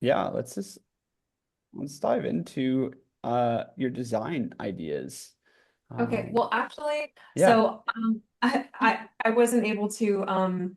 Yeah, let's dive into your design ideas. Okay, Um, well, actually, yeah, I wasn't able to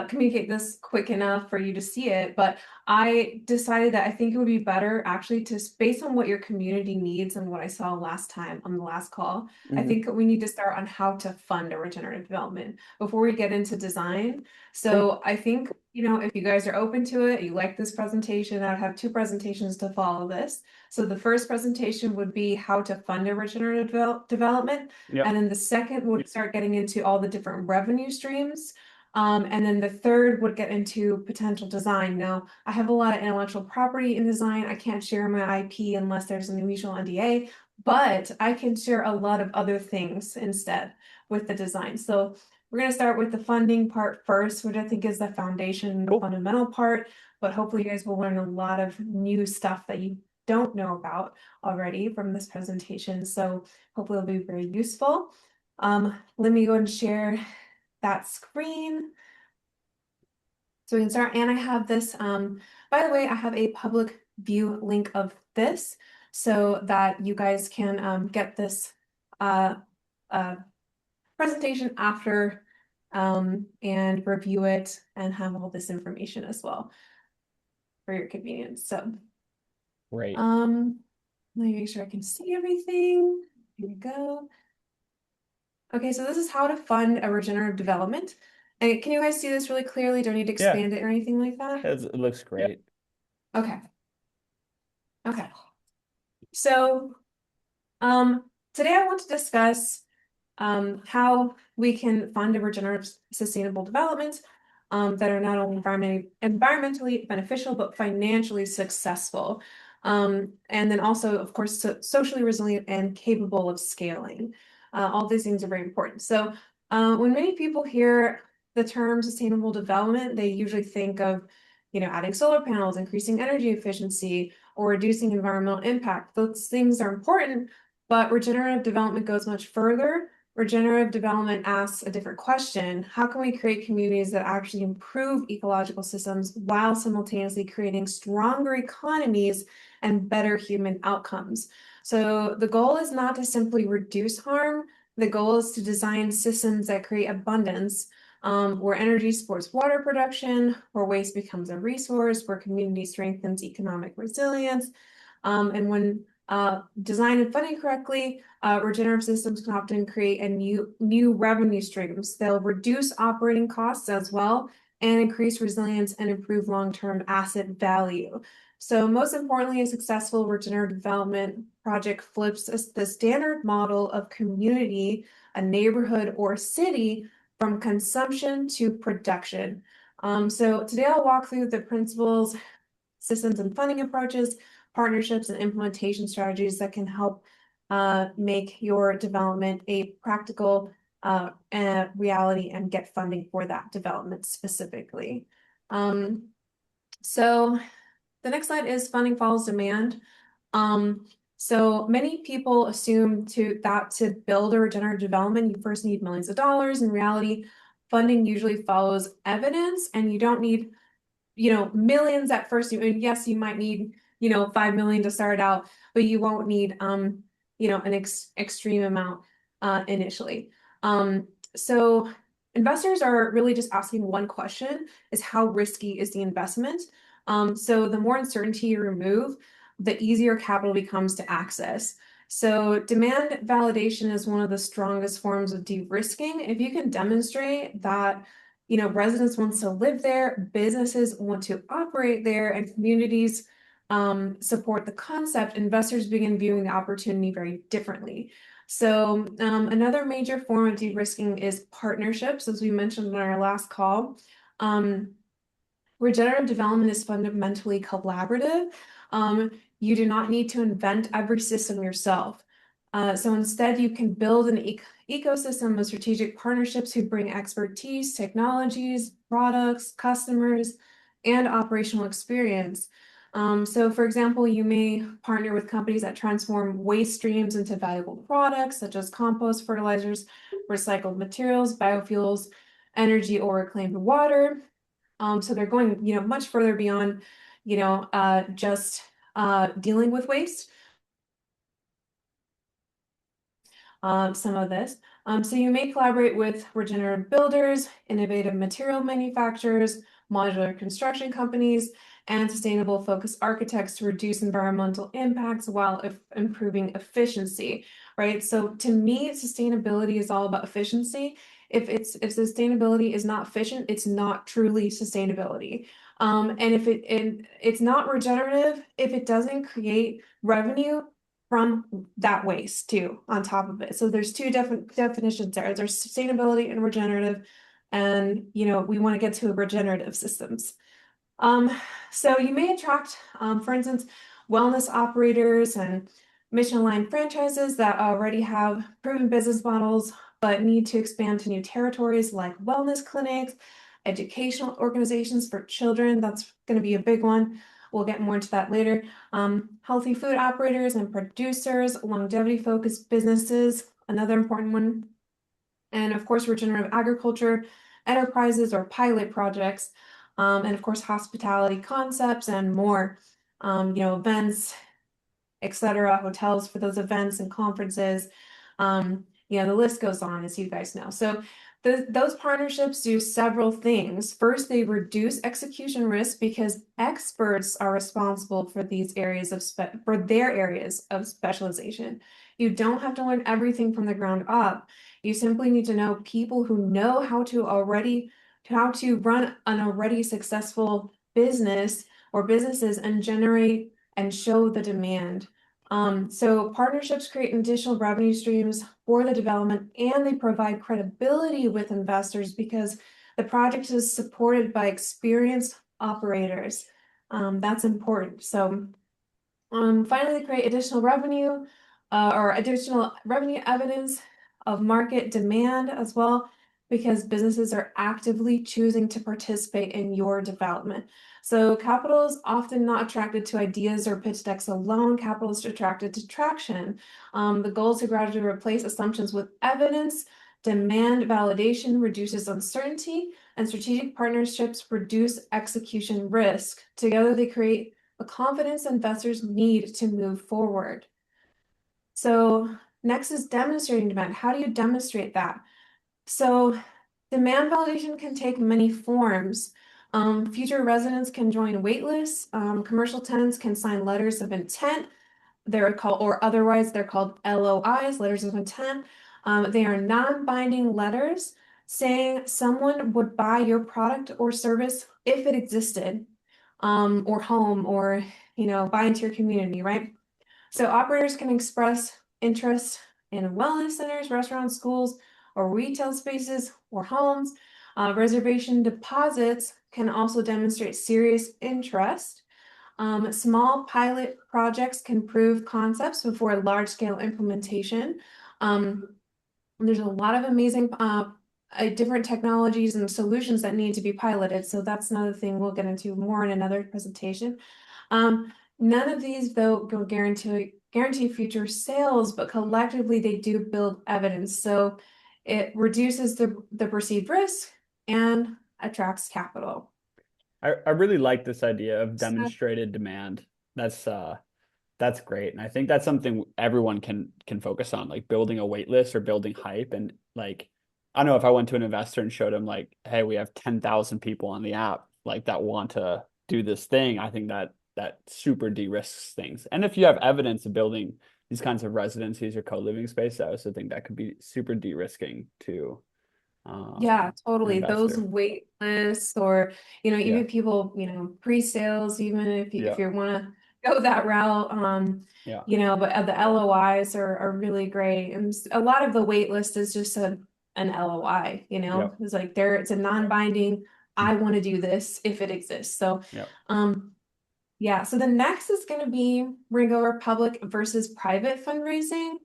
communicate this quick enough for you to see it, but I decided that I think it would be better actually to, based on what your community needs and what I saw last time on the last call, I hmm think we need to start on how to fund a regenerative development before we get into design. cool. So I think, if you guys are open to it, you like this presentation, I would have two presentations to follow this. So the first presentation would be how to fund a regenerative development. And Yep. then the second would start getting into all the different revenue streams. And then the third would get into potential design. Now, I have a lot of intellectual property in design. I can't share my IP unless there's a mutual NDA, but I can share a lot of other things instead with the design. So we're going to start with the funding part first, which I think is the foundation, the Cool. fundamental part. But hopefully, you guys will learn a lot of new stuff that you don't know about already from this presentation. So hopefully it'll be very useful. Let me go and share that screen so we can start. And I have this, by the way, I have a public view link of this so that you guys can get this uh, uh, presentation after and review it and have all this information as well for your convenience. So Great. let me make sure I can see everything. Here we go. Okay, so this is how to fund a regenerative development. And can you guys see this really clearly? Don't need to Yeah, expand it or anything like that? it looks great. Okay, okay. So today I want to discuss how we can fund a regenerative sustainable development that are not only environmentally beneficial, but financially successful. And then also, of course, socially resilient and capable of scaling. All these things are very important. So when many people hear the term sustainable development, they usually think of, adding solar panels, increasing energy efficiency, or reducing environmental impact. Those things are important, but regenerative development goes much further. Regenerative development asks a different question. How can we create communities that actually improve ecological systems while simultaneously creating stronger economies and better human outcomes? So the goal is not to simply reduce harm. The goal is to design systems that create abundance, where energy supports water production, where waste becomes a resource, where community strengthens economic resilience. And when designed and funded correctly, regenerative systems can often create a new revenue streams. They'll reduce operating costs as well and increase resilience and improve long-term asset value. So most importantly, a successful regenerative development project flips the standard model of community, a neighborhood or city from consumption to production. So today I'll walk through the principles, systems and funding approaches, partnerships, and implementation strategies that can help make your development a practical reality and get funding for that development specifically. Um, so the next slide is funding follows demand. Um, so many people assume that to build a regenerative development, you first need millions of dollars. In reality, funding usually follows evidence, and you don't need millions at first. And yes, you might need 5 million to start out, but you won't need an extreme amount initially. So investors are really just asking one question: is how risky is the investment? So the more uncertainty you remove, the easier capital becomes to access. So demand validation is one of the strongest forms of de-risking. If you can demonstrate that residents want to live there, businesses want to operate there, and communities support the concept, investors begin viewing the opportunity very differently. So another major form of de-risking is partnerships, as we mentioned in our last call. Um, Regenerative development is fundamentally collaborative. You do not need to invent every system yourself. So instead, you can build an ecosystem of strategic partnerships who bring expertise, technologies, products, customers, and operational experience. So for example, you may partner with companies that transform waste streams into valuable products, such as compost, fertilizers, recycled materials, biofuels, energy, or reclaimed water. So they're going, much further beyond just dealing with waste. Some of this. So you may collaborate with regenerative builders, innovative material manufacturers, modular construction companies, and sustainable focused architects to reduce environmental impacts while improving efficiency, right? So to me, sustainability is all about efficiency. If sustainability is not efficient, it's not truly sustainability. And it's not regenerative if it doesn't create revenue from that waste too, on top of it. So there's two different definitions there. There's sustainability and regenerative, and we want to get to regenerative systems. So you may attract, for instance, wellness operators and mission-aligned franchises that already have proven business models, but need to expand to new territories like wellness clinics, educational organizations for children. That's going to be a big one. We'll get more into that later. Healthy food operators and producers, longevity-focused businesses, another important one. And of course, regenerative agriculture, enterprises or pilot projects, and of course, hospitality concepts and more, events, etc., hotels for those events and conferences. The list goes on, as you guys know. So those partnerships do several things. First, they reduce execution risk because experts are responsible for these areas for their areas of specialization. You don't have to learn everything from the ground up. You simply need to know people who know how to run an already successful business or businesses and generate and show the demand. So partnerships create additional revenue streams for the development, and they provide credibility with investors because the project is supported by experienced operators. That's important. So finally, they create additional revenue or additional revenue evidence of market demand as well, because businesses are actively choosing to participate in your development. So capital is often not attracted to ideas or pitch decks alone. Capital is attracted to traction. The goal is to gradually replace assumptions with evidence. Demand validation reduces uncertainty, and strategic partnerships reduce execution risk. Together, they create the confidence investors need to move forward. So next is demonstrating demand. How do you demonstrate that? So demand validation can take many forms. Future residents can join waitlists. Commercial tenants can sign letters of intent. They're called, or otherwise they're called LOIs, letters of intent. They are non-binding letters saying someone would buy your product or service if it existed, or home, or buy into your community, right? So operators can express interest in wellness centers, restaurants, schools, or retail spaces or homes. Reservation deposits can also demonstrate serious interest. Small pilot projects can prove concepts before large-scale implementation. There's a lot of amazing different technologies and solutions that need to be piloted. So that's another thing we'll get into more in another presentation. None of these, though, go guarantee future sales, but collectively they do build evidence. So it reduces the perceived risk and attracts capital. I really like this idea of demonstrated demand. That's great. And I think that's something everyone can focus on, like building a wait list or building hype. And like, I don't know, if I went to an investor and showed him like, hey, we have 10,000 people on the app like that want to do this thing, I think that super de-risks things. And if you have evidence of building these kinds of residencies or co-living space, I also think that could be super de-risking to Yeah, an totally. Those investor. wait lists, or Yeah. even people, pre-sales, even if Yeah. you want to go that route. Yeah. But the LOIs are really great. And a lot of the wait list is just an LOI, Yep. it's like it's a non-binding, I want to do this if it exists. So Yep. yeah, so the next is going to be, we're going to go over public versus private fundraising.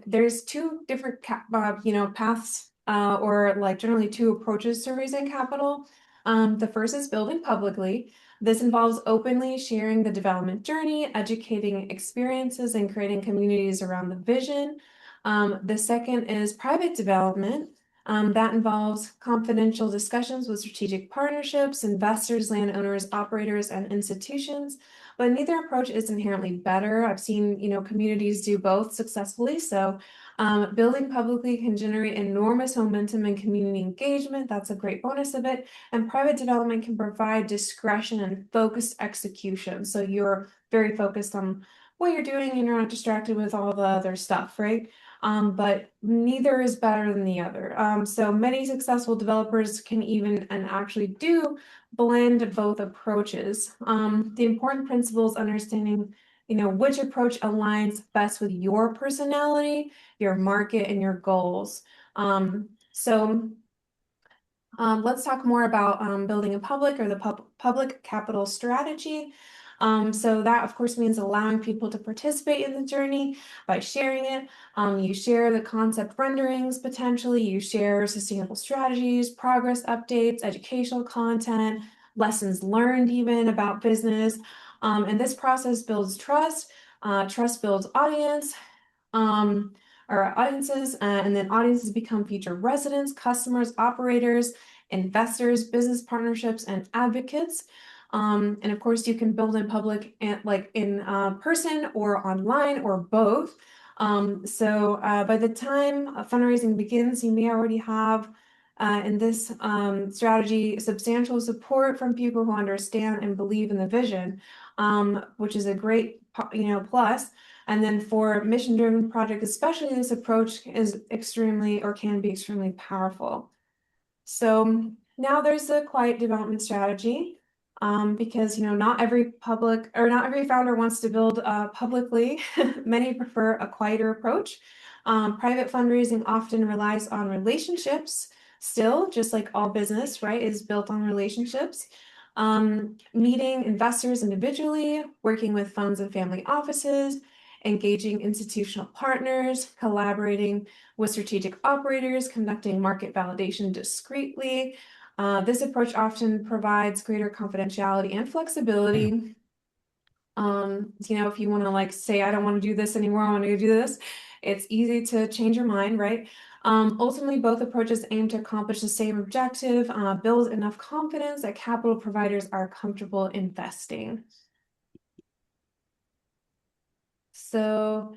There's two different paths, or like generally two approaches to raising capital. The first is building publicly. This involves openly sharing the development journey, educating experiences, and creating communities around the vision. The second is private development. That involves confidential discussions with strategic partnerships, investors, landowners, operators, and institutions. But neither approach is inherently better. I've seen, communities do both successfully. So building publicly can generate enormous momentum and community engagement. That's a great bonus of it. And private development can provide discretion and focused execution. So you're very focused on what you're doing and you're not distracted with all the other stuff, right? But neither is better than the other. So many successful developers can even and actually do blend both approaches. The important principle is understanding, which approach aligns best with your personality, your market, and your goals. Let's talk more about building a public or the public capital strategy. So that, of course, means allowing people to participate in the journey by sharing it. You share the concept renderings, potentially. You share sustainable strategies, progress updates, educational content, lessons learned even about business. And this process builds trust. Trust builds audience. Or audiences, and then audiences become future residents, customers, operators, investors, business partnerships, and advocates. And of course, you can build in public and like in person or online or both. By the time fundraising begins, you may already have in this strategy substantial support from people who understand and believe in the vision, which is a great plus. And then for mission-driven project, especially, this approach is extremely or can be extremely powerful. So now there's a quiet development strategy, because not every founder wants to build publicly. Many prefer a quieter approach. Private fundraising often relies on relationships. Still, just like all business, right, is built on relationships. Meeting investors individually, working with funds and family offices, engaging institutional partners, collaborating with strategic operators, conducting market validation discreetly. This approach often provides greater confidentiality and flexibility. If you want to like say, I don't want to do this anymore, I want to go do this, it's easy to change your mind, right? Ultimately, both approaches aim to accomplish the same objective, build enough confidence that capital providers are comfortable investing. So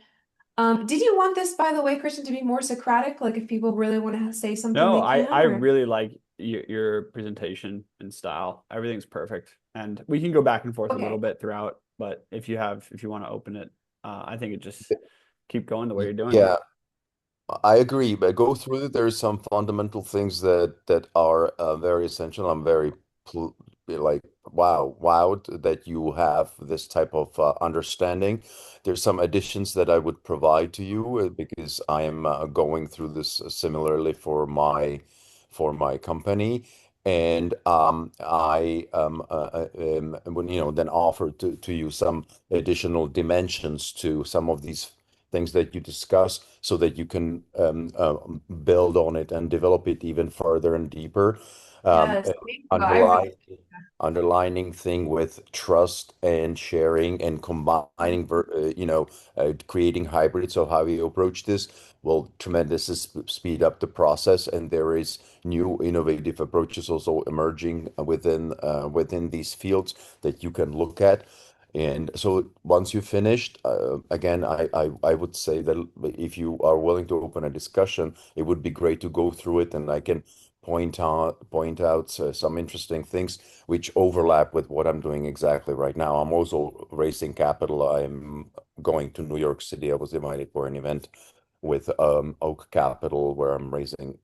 did you want this, by the way, Christian, to be more Socratic? Like if people really want to say something, No, they I can, or really like your presentation and style. Everything's perfect. And we can go back and forth a little okay. bit throughout, but if you want to open it, I think it just keep going the way you're doing. Yeah, I agree, but go through it. There's some fundamental things that are very essential. I'm very pl like wowed that you have this type of understanding. There's some additions that I would provide to you because I am going through this similarly for my company, and I when, then offer to you some additional dimensions to some of these things that you discuss so that you can build on it and develop it even further and deeper. Um, Yes, uh, thank you. I really underline, underlining thing with trust and sharing and combining, creating hybrids of how you approach this will tremendously speed up the process. And there is new innovative approaches also emerging within these fields that you can look at. And so once you've finished, again, I would say that if you are willing to open a discussion, it would be great to go through it, and I can point out some interesting things which overlap with what I'm doing exactly right now. I'm also raising capital. I'm going to New York City. I was invited for an event with Oak Capital where I'm raising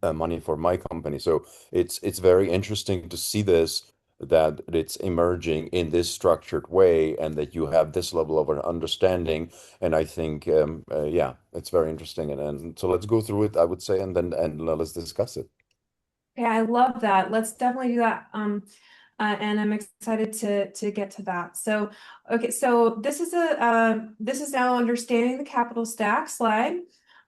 money for my company. So it's very interesting to see this that it's emerging in this structured way and that you have this level of an understanding. And I think, yeah, it's very interesting. And so let's go through it, I would say, and let's discuss it. Yeah, I love that. Let's definitely do that. And I'm excited to get to that. So, okay, so this is now understanding the capital stack slide.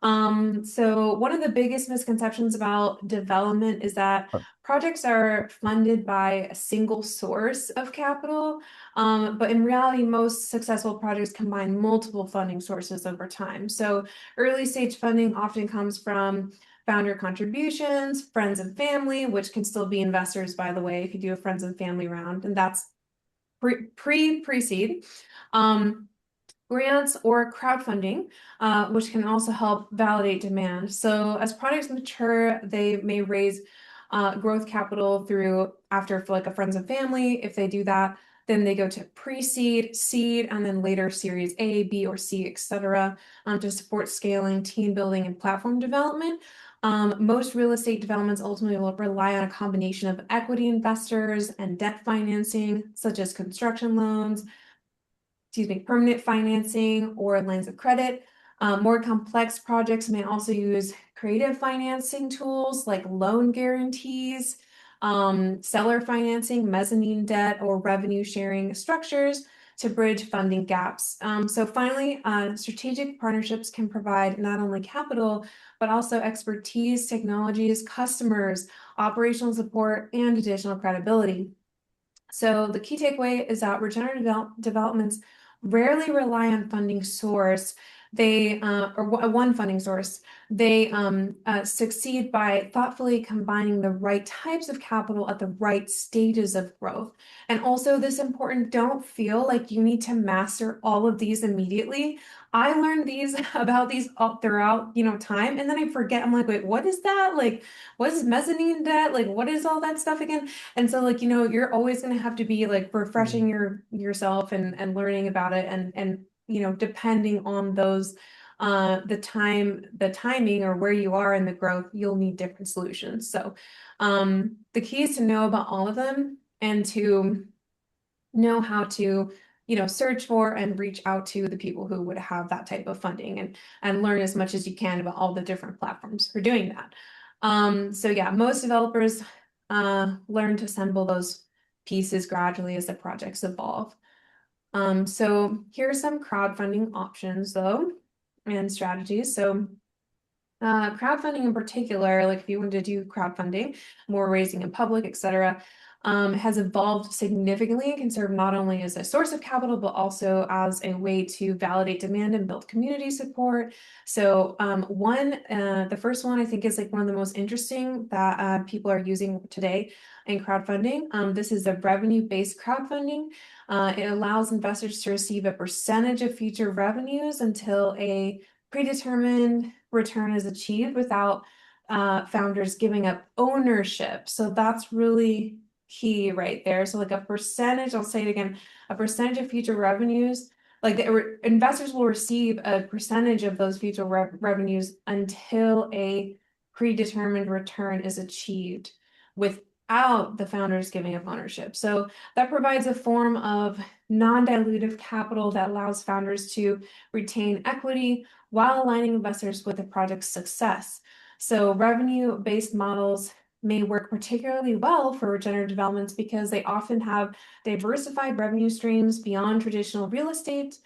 So one of the biggest misconceptions about development is that projects are funded by a single source of capital. But in reality, most successful projects combine multiple funding sources over time. So early stage funding often comes from founder contributions, friends and family, which can still be investors, by the way, if you do a friends and family round, and that's pre-seed. Grants or crowdfunding, which can also help validate demand. So as products mature, they may raise growth capital through after for like a friends and family. If they do that, then they go to pre-seed, seed, and then later series A, B, or C, etc., to support scaling, team building, and platform development. Most real estate developments ultimately will rely on a combination of equity investors and debt financing, such as construction loans, permanent financing or lines of credit. More complex projects may also use creative financing tools like loan guarantees, seller financing, mezzanine debt, or revenue sharing structures to bridge funding gaps. So finally, strategic partnerships can provide not only capital, but also expertise, technologies, customers, operational support, and additional credibility. So the key takeaway is that regenerative developments rarely rely on funding source. They or one funding source. They succeed by thoughtfully combining the right types of capital at the right stages of growth. And also this important, don't feel like you need to master all of these immediately. I learned these about these all throughout, time, and then I forget. I'm like, wait, what is that? Like, what is mezzanine debt? Like, what is all that stuff again? And so like, you're always going to have to be like refreshing yourself and learning about it and depending on those the timing or where you are in the growth, you'll need different solutions. So the key is to know about all of them and to know how to search for and reach out to the people who would have that type of funding and learn as much as you can about all the different platforms for doing that. So yeah, most developers learn to assemble those pieces gradually as the projects evolve. So here are some crowdfunding options though, and strategies. So crowdfunding in particular, like if you wanted to do crowdfunding, more raising in public, etc., has evolved significantly and can serve not only as a source of capital, but also as a way to validate demand and build community support. So the first one I think is like one of the most interesting that people are using today in crowdfunding. This is a revenue-based crowdfunding. It allows investors to receive a percentage of future revenues until a predetermined return is achieved without founders giving up ownership. So that's really key right there. So like a percentage, I'll say it again, a percentage of future revenues, like the investors will receive a percentage of those future revenues until a predetermined return is achieved without the founders giving up ownership. So that provides a form of non-dilutive capital that allows founders to retain equity while aligning investors with the project's success. So revenue-based models may work particularly well for regenerative developments because they often have diversified revenue streams beyond traditional real estate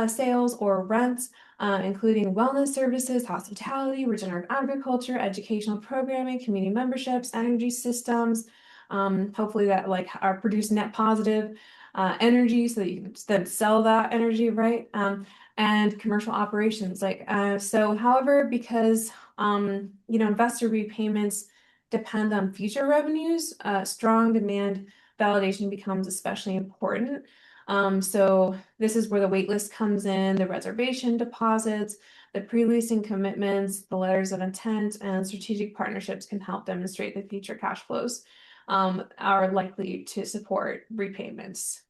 sales or rents, including wellness services, hospitality, regenerative agriculture, educational programming, community memberships, energy systems, hopefully that like are produce net positive energy so that you can then sell that energy, right? And commercial operations. However, because investor repayments depend on future revenues, strong demand validation becomes especially important. So this is where the waitlist comes in, the reservation deposits, the pre-leasing commitments, the letters of intent, and strategic partnerships can help demonstrate that future cash flows are likely to support repayments.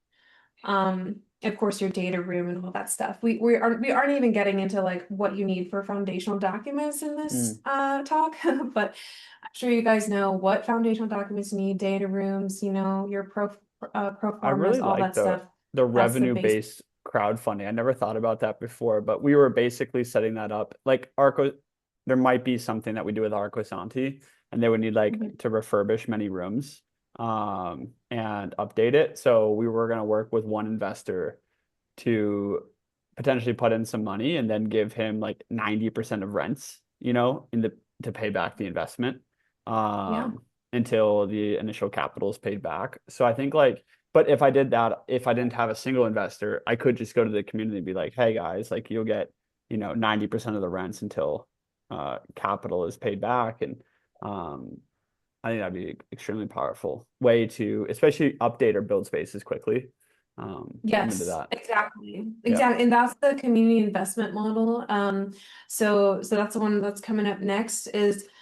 Of course, your data room and all that stuff. We aren't even getting into like what you need for foundational documents in this talk, but I'm sure you guys know what foundational documents you need, data rooms, your pro I really formas, all like that stuff. the That's the base. revenue-based crowdfunding. I never thought about that before, but we were basically setting that up. Like there might be something that we do with Arcosanti, and they would need like to refurbish many rooms and update it. So we were going to work with one investor to potentially put in some money and then give him like 90% of rents, to pay back the investment until the initial capital is paid back. So I think but if I did that, if I didn't have a single investor, I could just go to the community and be like, hey guys, like you'll get, 90% of the rents until capital is paid back. And I think that'd be an extremely powerful way to especially update or build spaces quickly. I'm into Yes, that. exactly. Yeah. Exactly. And that's the community investment model. So that's the one that's coming up next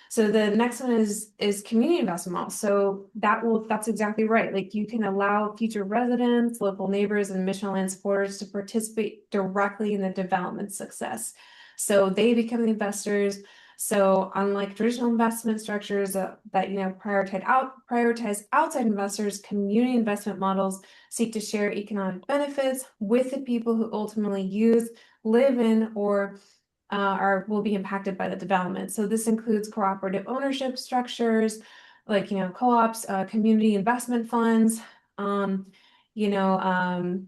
so the next one is community investment model. So that's exactly right. Like you can allow future residents, local neighbors, and mission land supporters to participate directly in the development success. So they become the investors. So unlike traditional investment structures that prioritize outside investors, community investment models seek to share economic benefits with the people who ultimately use, live in, or will be impacted by the development. So this includes cooperative ownership structures, like co-ops, community investment funds, you know,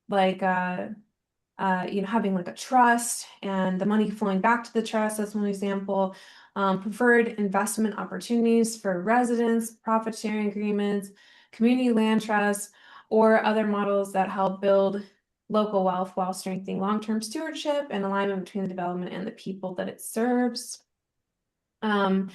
like having like a trust and the money flowing back to the trust. That's one example. Preferred investment opportunities for residents, profit sharing agreements, community land trusts, or other models that help build local wealth while strengthening long-term stewardship and alignment between the development and the people that it serves. And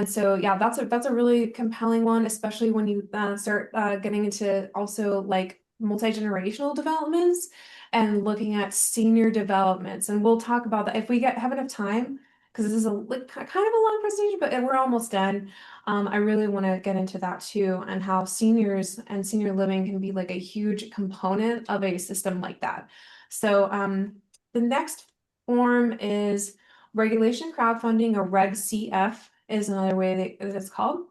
so, yeah, that's a really compelling one, especially when you start getting into also like multi-generational developments and looking at senior developments. And we'll talk about that if we have enough time, because this is kind of a long presentation, but we're almost done. I really want to get into that too, and how seniors and senior living can be like a huge component of a system like that. So the next form is regulation crowdfunding, or Reg CF is another way that it's called.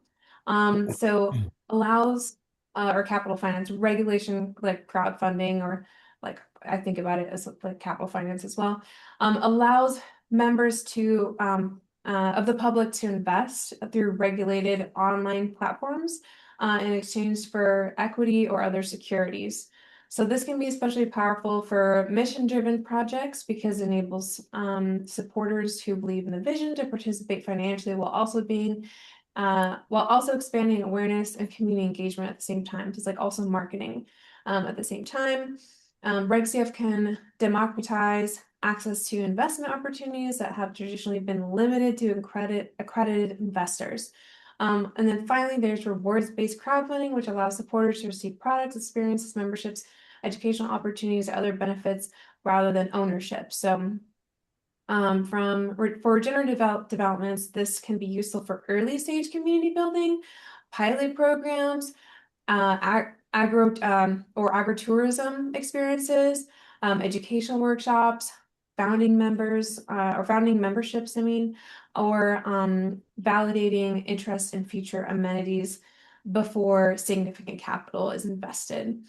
So allows or capital finance regulation, like crowdfunding, or like I think about it as like capital finance as well, allows members to of the public to invest through regulated online platforms in exchange for equity or other securities. So this can be especially powerful for mission-driven projects because it enables supporters who believe in the vision to participate financially while also expanding awareness and community engagement at the same time. It's like also marketing at the same time. Reg CF can democratize access to investment opportunities that have traditionally been limited to accredited investors. And then finally, there's rewards-based crowdfunding, which allows supporters to receive products, experiences, memberships, educational opportunities, other benefits rather than ownership. So for regenerative developments, this can be useful for early stage community building, pilot programs, agritourism experiences, educational workshops, founding memberships, or validating interest in future amenities before significant capital is invested.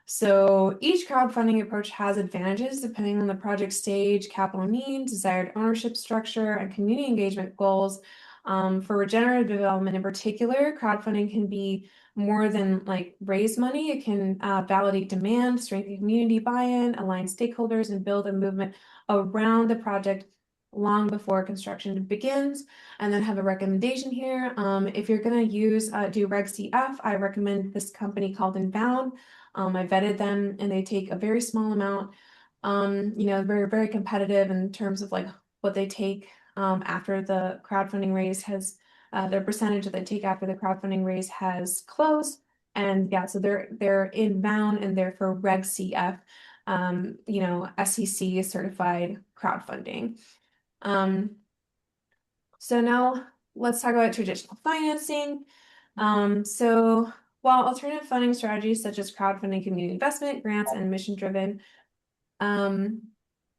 So each crowdfunding approach has advantages depending on the project stage, capital needs, desired ownership structure, and community engagement goals. For regenerative development in particular, crowdfunding can be more than like raise money. It can validate demand, strengthen community buy-in, align stakeholders, and build a movement around the project long before construction begins. And then have a recommendation here. If you're going to do Reg CF, I recommend this company called Inbound. I vetted them and they take a very small amount, very, very competitive in terms of like what they take after the crowdfunding raise has, their percentage that they take after the crowdfunding raise has closed. And yeah, so they're Inbound and they're for Reg CF, SEC certified crowdfunding. So now let's talk about traditional financing. So while alternative funding strategies such as crowdfunding, community investment, grants, and mission-driven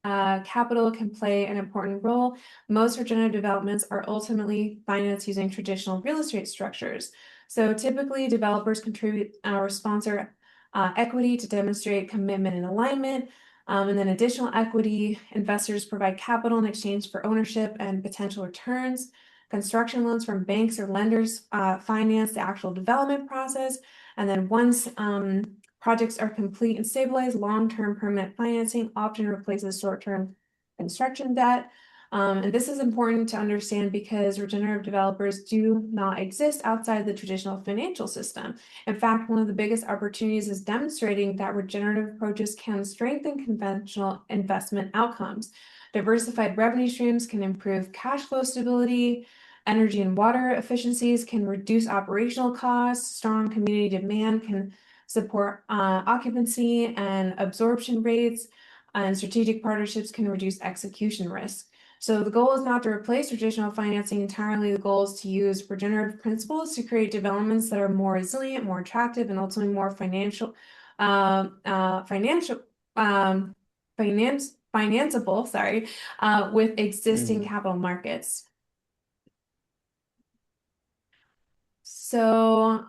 capital can play an important role, most regenerative developments are ultimately financed using traditional real estate structures. So typically, developers contribute or sponsor equity to demonstrate commitment and alignment. And then additional equity, investors provide capital in exchange for ownership and potential returns. Construction loans from banks or lenders finance the actual development process. And then once projects are complete and stabilized, long-term permanent financing often replaces short-term construction debt. And this is important to understand because regenerative developers do not exist outside the traditional financial system. In fact, one of the biggest opportunities is demonstrating that regenerative approaches can strengthen conventional investment outcomes. Diversified revenue streams can improve cash flow stability. Energy and water efficiencies can reduce operational costs. Strong community demand can support occupancy and absorption rates. And strategic partnerships can reduce execution risk. So the goal is not to replace traditional financing entirely. The goal is to use regenerative principles to create developments that are more resilient, more attractive, and ultimately more financeable, with existing capital markets. So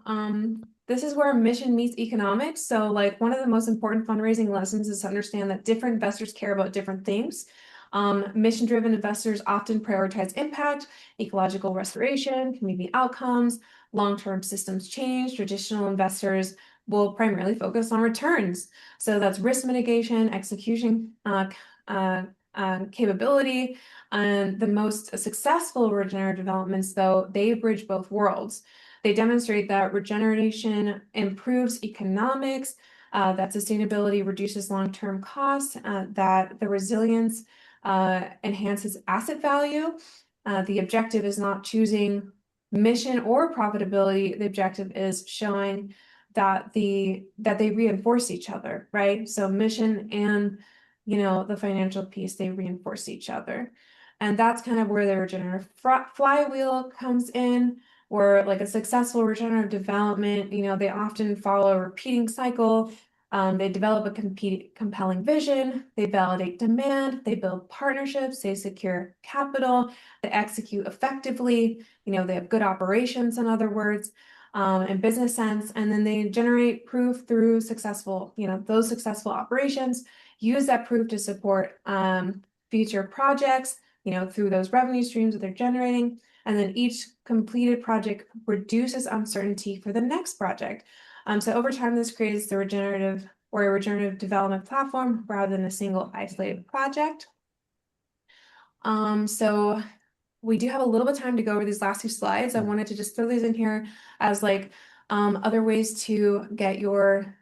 this is where mission meets economics. So like one of the most important fundraising lessons is to understand that different investors care about different things. Mission-driven investors often prioritize impact, ecological restoration, community outcomes, long-term systems change. Traditional investors will primarily focus on returns. So that's risk mitigation, execution capability. And the most successful regenerative developments, though, they bridge both worlds. They demonstrate that regeneration improves economics, that sustainability reduces long-term costs, that the resilience enhances asset value. The objective is not choosing mission or profitability. The objective is showing that they reinforce each other, right? So mission and the financial piece, they reinforce each other. And that's kind of where the regenerative flywheel comes in, where like a successful regenerative development, they often follow a repeating cycle. They develop a compelling vision, they validate demand, they build partnerships, they secure capital, they execute effectively, they have good operations, in other words, and business sense, and then they generate proof through successful, those successful operations, use that proof to support future projects, through those revenue streams that they're generating, and then each completed project reduces uncertainty for the next project. So over time, this creates the regenerative development platform rather than a single isolated project. So we do have a little bit of time to go over these last two slides. I wanted to just throw these in here as like other ways to get your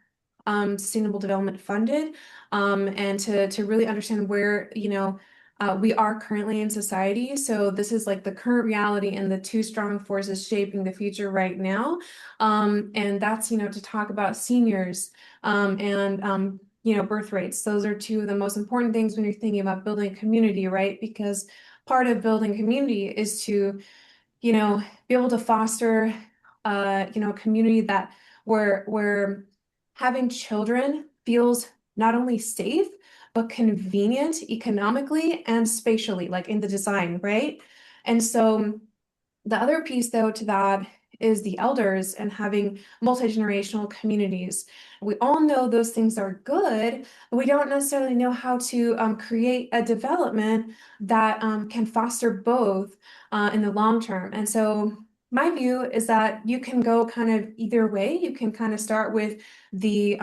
sustainable development funded, and to really understand where we are currently in society. So this is like the current reality and the two strong forces shaping the future right now. And that's, to talk about seniors and birth rates. Those are two of the most important things when you're thinking about building a community, right? Because part of building community is to, be able to foster, a community that where having children feels not only safe, but convenient economically and spatially, like in the design, right? And so the other piece, though, to that is the elders and having multi-generational communities. We all know those things are good, but we don't necessarily know how to create a development that can foster both in the long term. And so my view is that you can go kind of either way. You can kind of start with the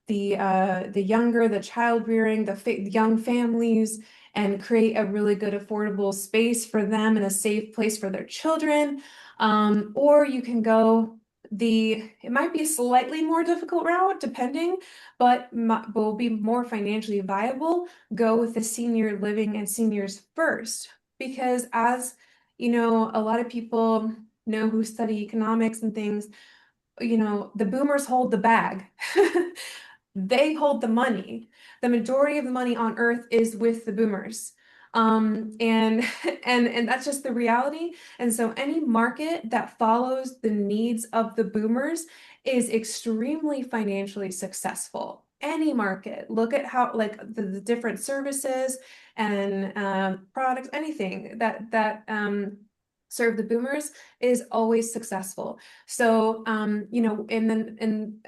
the child rearing, the young families, and create a really good affordable space for them and a safe place for their children. Or you can go it might be a slightly more difficult route depending, but will be more financially viable, go with the senior living and seniors first. Because as a lot of people know who study economics and things, the boomers hold the bag. They hold the money. The majority of the money on earth is with the boomers. And and that's just the reality. And so any market that follows the needs of the boomers is extremely financially successful. Any market, look at how like the different services and products, anything that serve the boomers is always successful. So, and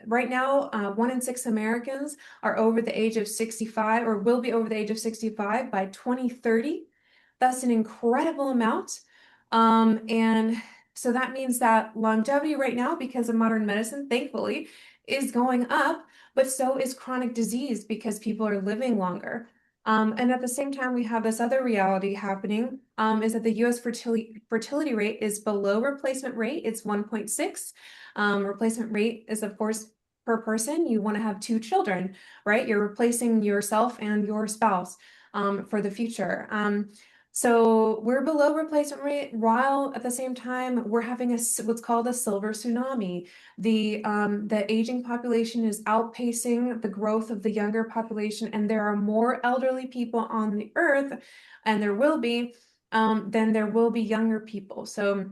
right now, 1 in 6 Americans are over the age of 65 or will be over the age of 65 by 2030. That's an incredible amount. And so that means that longevity right now, because of modern medicine, thankfully, is going up, but so is chronic disease because people are living longer. And at the same time, we have this other reality happening, is that the US fertility rate is below replacement rate. It's 1.6. Replacement rate is, of course, per person. You want to have 2 children, right? You're replacing yourself and your spouse for the future. So we're below replacement rate, while at the same time we're having what's called a silver tsunami. The aging population is outpacing the growth of the younger population, and there are more elderly people on the earth, and there will be, than there will be younger people. So,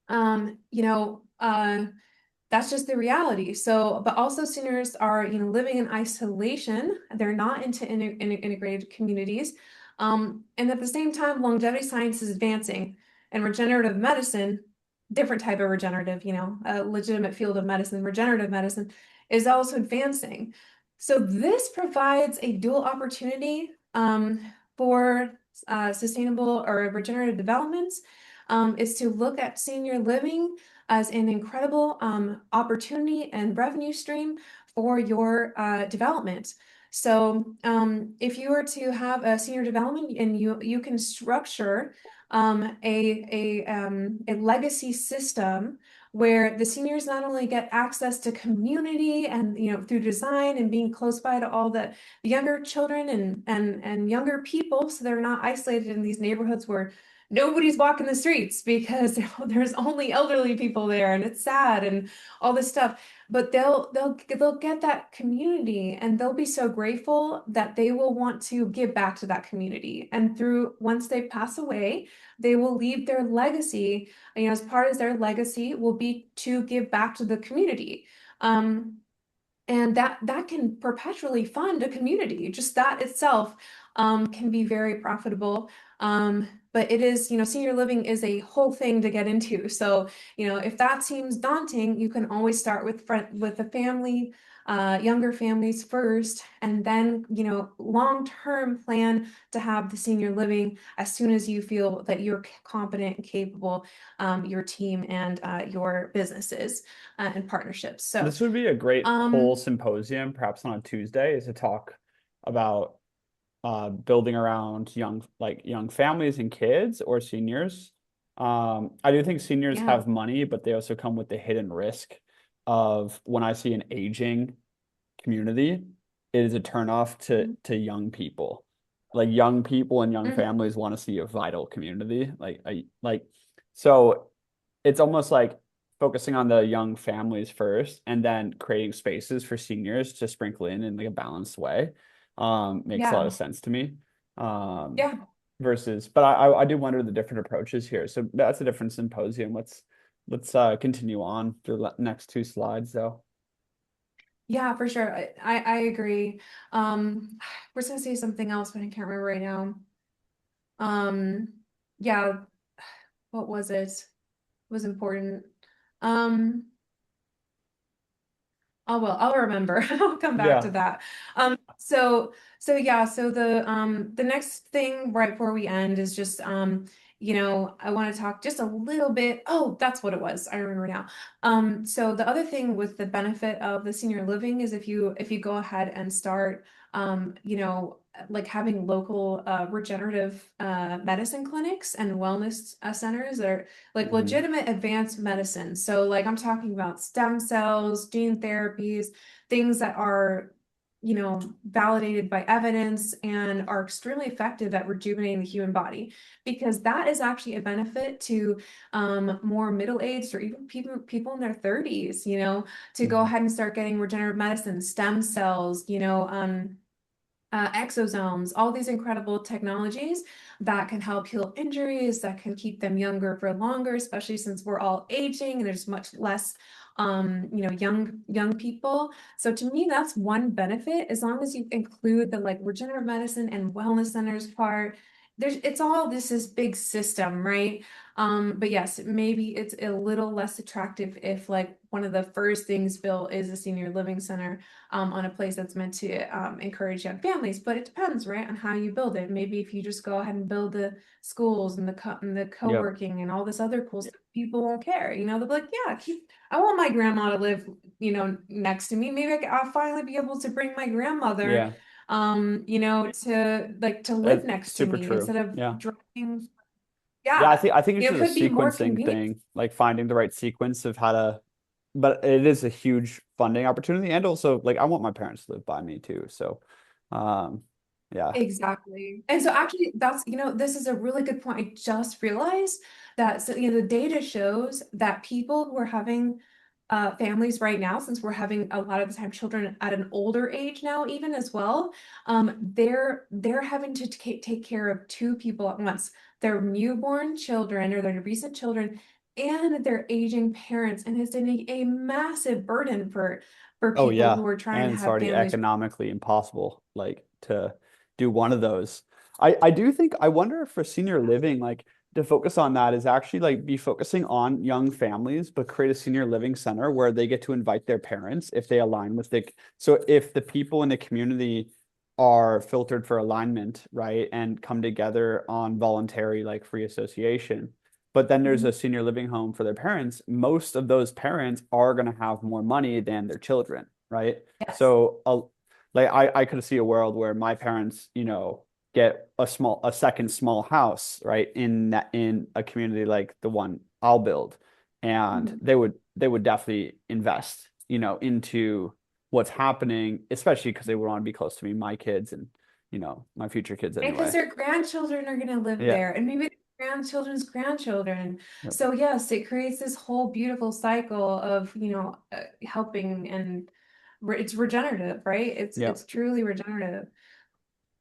you know, that's just the reality. So, but also seniors are, living in isolation. They're not into integrated communities. And at the same time, longevity science is advancing, and regenerative medicine, different type of regenerative, a legitimate field of medicine, regenerative medicine, is also advancing. So this provides a dual opportunity for sustainable or regenerative developments, is to look at senior living as an incredible opportunity and revenue stream for your development. So if you were to have a senior development, and you can structure a legacy system where the seniors not only get access to community and, through design and being close by to all the younger children and younger people, so they're not isolated in these neighborhoods where nobody's walking the streets because there's only elderly people there, and it's sad and all this stuff. But they'll get that community, and they'll be so grateful that they will want to give back to that community. And once they pass away, they will leave their legacy, as part of their legacy will be to give back to the community. And that can perpetually fund a community. Just that itself can be very profitable. But it is, senior living is a whole thing to get into. So, if that seems daunting, you can always start with the family, younger families first, and then, long-term plan to have the senior living as soon as you feel that you're competent and capable, your team and your businesses and partnerships. So This would be a great whole um, symposium, perhaps on a Tuesday, is to talk about building around young families and kids or seniors. I do think seniors yeah. have money, but they also come with the hidden risk of, when I see an aging community, it is a turnoff to young people. Like, young people and young Mhm. families want to see a vital community. So it's almost like focusing on the young families first, and then creating spaces for seniors to sprinkle in like a balanced way. Makes a lot of Yeah. sense to me. Um, Yeah. but I do wonder the different approaches here. So that's a different symposium. Let's continue on through the next 2 slides though. Yeah, for sure. I agree. I was gonna say something else, but I can't remember right now. Um, yeah, what was it? It was important. Um, Oh, well, I'll remember. I'll come back to Yeah. that. So yeah, so the next thing right before we end is just I want to talk just a little bit. Oh, that's what it was. I remember now. So the other thing with the benefit of the senior living is if you go ahead and start like having local regenerative medicine clinics and wellness centers that are like Mhm. legitimate advanced medicine. So like I'm talking about stem cells, gene therapies, things that are, validated by evidence and are extremely effective at rejuvenating the human body, because that is actually a benefit to more middle-aged or even people in their 30s, to go Mhm. ahead and start getting regenerative medicine, stem cells, exosomes, all these incredible technologies that can help heal injuries, that can keep them younger for longer, especially since we're all aging and there's much less young people. So to me, that's one benefit. As long as you include the like regenerative medicine and wellness centers part, it's all this big system, right? But yes, maybe it's a little less attractive if like one of the first things built is a senior living center on a place that's meant to encourage young families. But it depends, right, on how you build it. Maybe if you just go ahead and build the schools and the Yep. co-working and all this other cool stuff, people won't care. They'll be like, yeah, I want my grandma to live, next to me. Maybe I'll finally be able to bring my grandmother Yeah. to live It's next to super me true. instead of Yeah. driving. Yeah, Yeah, I think it's just could a be more sequencing convenient. thing, like finding the right sequence of how to, but it is a huge funding opportunity. And also like I want my parents to live by me too. So um yeah. Exactly. And so actually that's, this is a really good point. I just realized that, so, the data shows that people who are having families right now, since we're having a lot of the time children at an older age now, even as well, they're having to take care of two people at once, their newborn children or their recent children and their aging parents. And it's a massive burden for Oh people yeah. who are trying And to it's have already families. economically impossible like to do one of those. I do think I wonder if for senior living, like to focus on that is actually like be focusing on young families, but create a senior living center where they get to invite their parents if they align with the so if the people in the community are filtered for alignment, right, and come together on voluntary like free association. But then there's a senior living home for their parents. Most of those parents are going to have more money than their children, right? Yes. So, like I could see a world where my parents, get a second small house, right, in a community like the one I'll build, and Mhm. they would definitely invest, into what's happening, especially because they would want to be close to me, my kids, and my future kids And because anyway. their grandchildren are going to live Yeah. there, and maybe their grandchildren's grandchildren. Yep. So yes, it creates this whole beautiful cycle of, helping, and it's regenerative, right? It's Yeah. it's truly regenerative.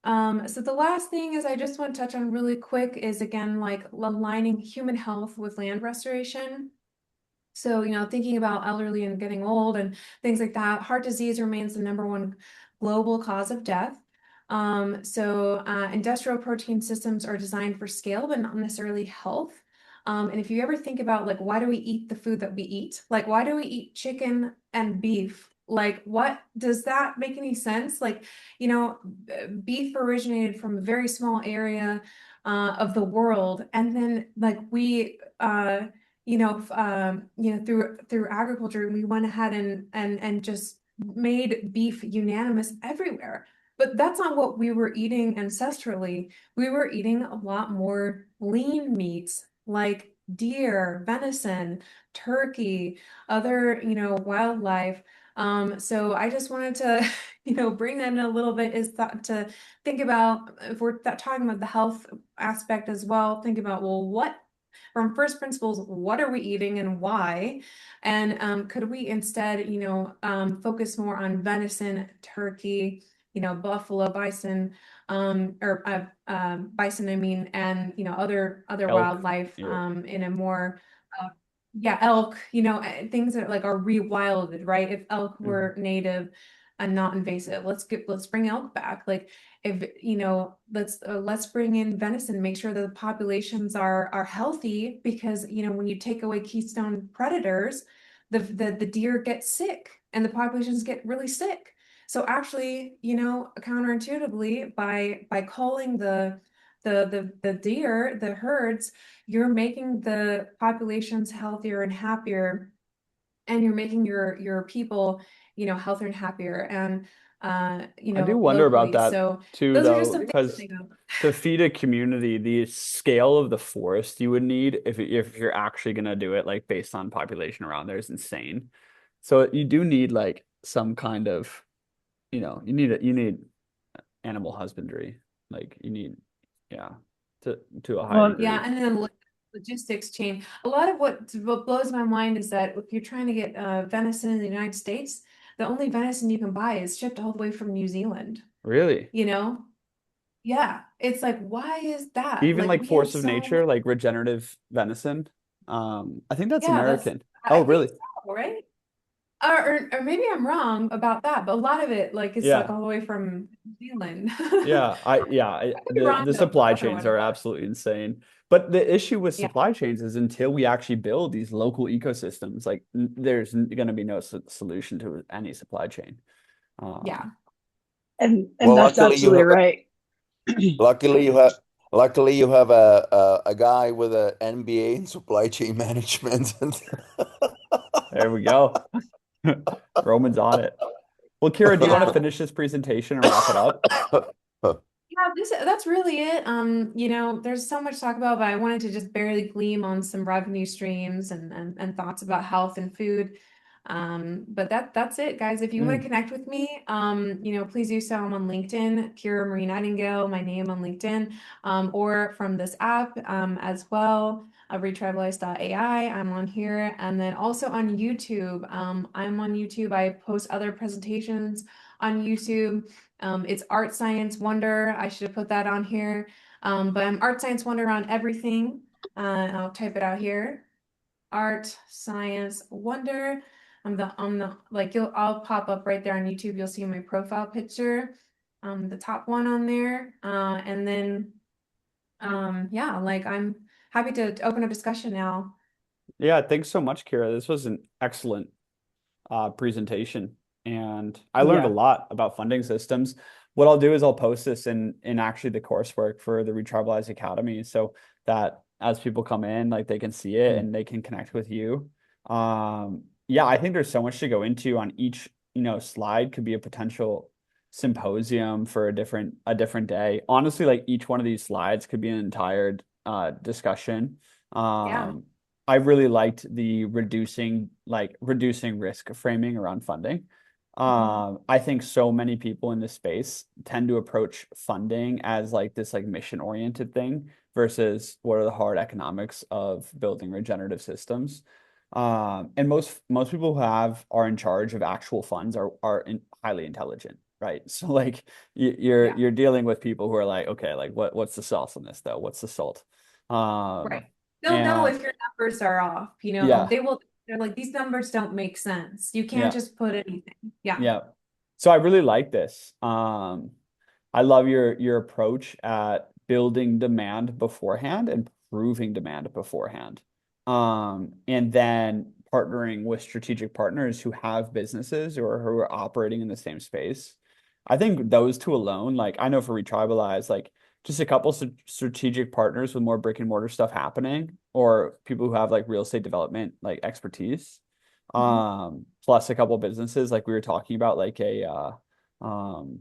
So the last thing is I just want to touch on really quick is again like aligning human health with land restoration. So, thinking about elderly and getting old and things like that, heart disease remains the number one global cause of death. Industrial protein systems are designed for scale, but not necessarily health. And if you ever think about like, why do we eat the food that we eat? Like, why do we eat chicken and beef? Like, what does that make any sense? Like, beef originated from a very small area of the world, and then like through agriculture, we went ahead and just made beef unanimous everywhere. But that's not what we were eating ancestrally. We were eating a lot more lean meats like deer, venison, turkey, other, wildlife. So I just wanted to, bring that in a little bit is thought to think about if we're talking about the health aspect as well, think about, well, what from first principles, what are we eating and why? And could we instead, focus more on venison, turkey, buffalo, bison, bison, I mean, and other Elk. wildlife Yep. in a more uh, yeah, elk, things that like are rewilded, right? If elk Mhm. were native and not invasive, let's bring elk back. Like if let's bring in venison, make sure that the populations are healthy, because when you take away keystone predators, the deer get sick and the populations get really sick. So actually, counterintuitively, by culling the deer, the herds, you're making the populations healthier and happier, and you're making your people, healthier and happier, and I do wonder about locally. that So too, those are just though, some things to because think of. to feed a community, the scale of the forest you would need if you're actually gonna do it like based on population around there is insane. So you do need like some kind of, you need animal husbandry. Like you need, yeah, to a high Well, Yeah, degree. and then logistics chain. A lot of what blows my mind is that if you're trying to get venison in the United States, the only venison you can buy is shipped all the way from New Zealand, Really? you know? Yeah, it's like, why is that? Even Like like we have force of so nature, many, like regenerative venison. I think that's yeah, American. I Oh, think really? so, right? Or maybe I'm wrong about that, but a lot of it like is like Yeah. all the way from New Zealand. I could be The wrong though, supply chains otherwise, are but absolutely insane. But the issue with yeah, supply chains is until we actually build these local ecosystems, like there's going to be no solution to any supply chain. yeah. Um, and Well, that's absolutely right. luckily you have luckily you have a guy with an MBA in supply chain management. there we go. Roman's on it. Well, Kira, do you want to finish this presentation and wrap it up? Yeah, that's really it. There's so much to talk about, but I wanted to just barely gleam on some revenue streams and thoughts about health and food. But that's it, guys. If you want to Mm. connect with me, please do so. I'm on LinkedIn, Kira Marie Nightingale, my name on LinkedIn, or from this app, as well. Retribalize.ai. I'm on here, and then also on YouTube. I'm on YouTube. I post other presentations on YouTube. It's Art Science Wonder. I should have put that on here. But I'm Art Science Wonder on everything. I'll type it out here. Art Science Wonder. I'll pop up right there on YouTube. You'll see my profile picture. The top one on there. And then yeah, like I'm happy to open a discussion now. Yeah, thanks so much, Kira. This was an excellent presentation, and I learned a Yeah. lot about funding systems. What I'll do is I'll post this in actually the coursework for the Retribalize Academy, so that as people come in, like they can see it Mm. and they can connect with you. Yeah, I think there's so much to go into on each, slide could be a potential symposium for a different day. Honestly, like each one of these slides could be an entire discussion. Yeah. Um, I really liked the reducing risk framing around funding. Mhm. I think so many people in this space tend to approach funding as like this like mission oriented thing versus what are the hard economics of building regenerative systems. And most people who are in charge of actual funds are highly intelligent, right? So like you're Yeah. you're dealing with people who are like, okay, like what's the sauce on this though? What's the salt? Um, Right. They'll know and if your numbers are off, yeah, they're like, these numbers don't make sense. You can't yeah, just put anything. Yeah. yeah. So I really like this. I love your approach at building demand beforehand and proving demand beforehand. And then partnering with strategic partners who have businesses or who are operating in the same space. I think those two alone, like I know for Retribalize, like just a couple strategic partners with more brick and mortar stuff happening, or people who have like real estate development like expertise. Mhm. Plus a couple businesses like we were talking about, um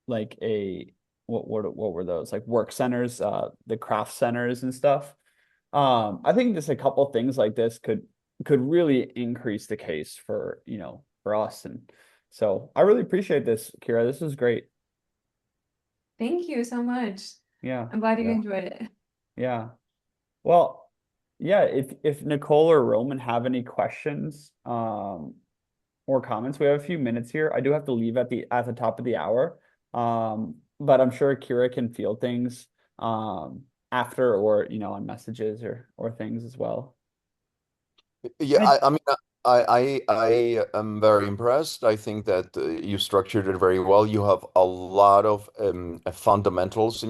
like a what were those like work centers, the craft centers and stuff. I think just a couple things like this could really increase the case for for us, and so I really appreciate this, Kira. This is great. Thank you so much. Yeah, I'm glad you Yeah. enjoyed it. yeah. Well, yeah, if Nicole or Roman have any questions or comments, we have a few minutes here. I do have to leave at the top of the hour. But I'm sure Kira can field things after, or on messages or things as well. Yeah, I I mean, I am very impressed. I think that you structured it very well. You have a lot of fundamentals in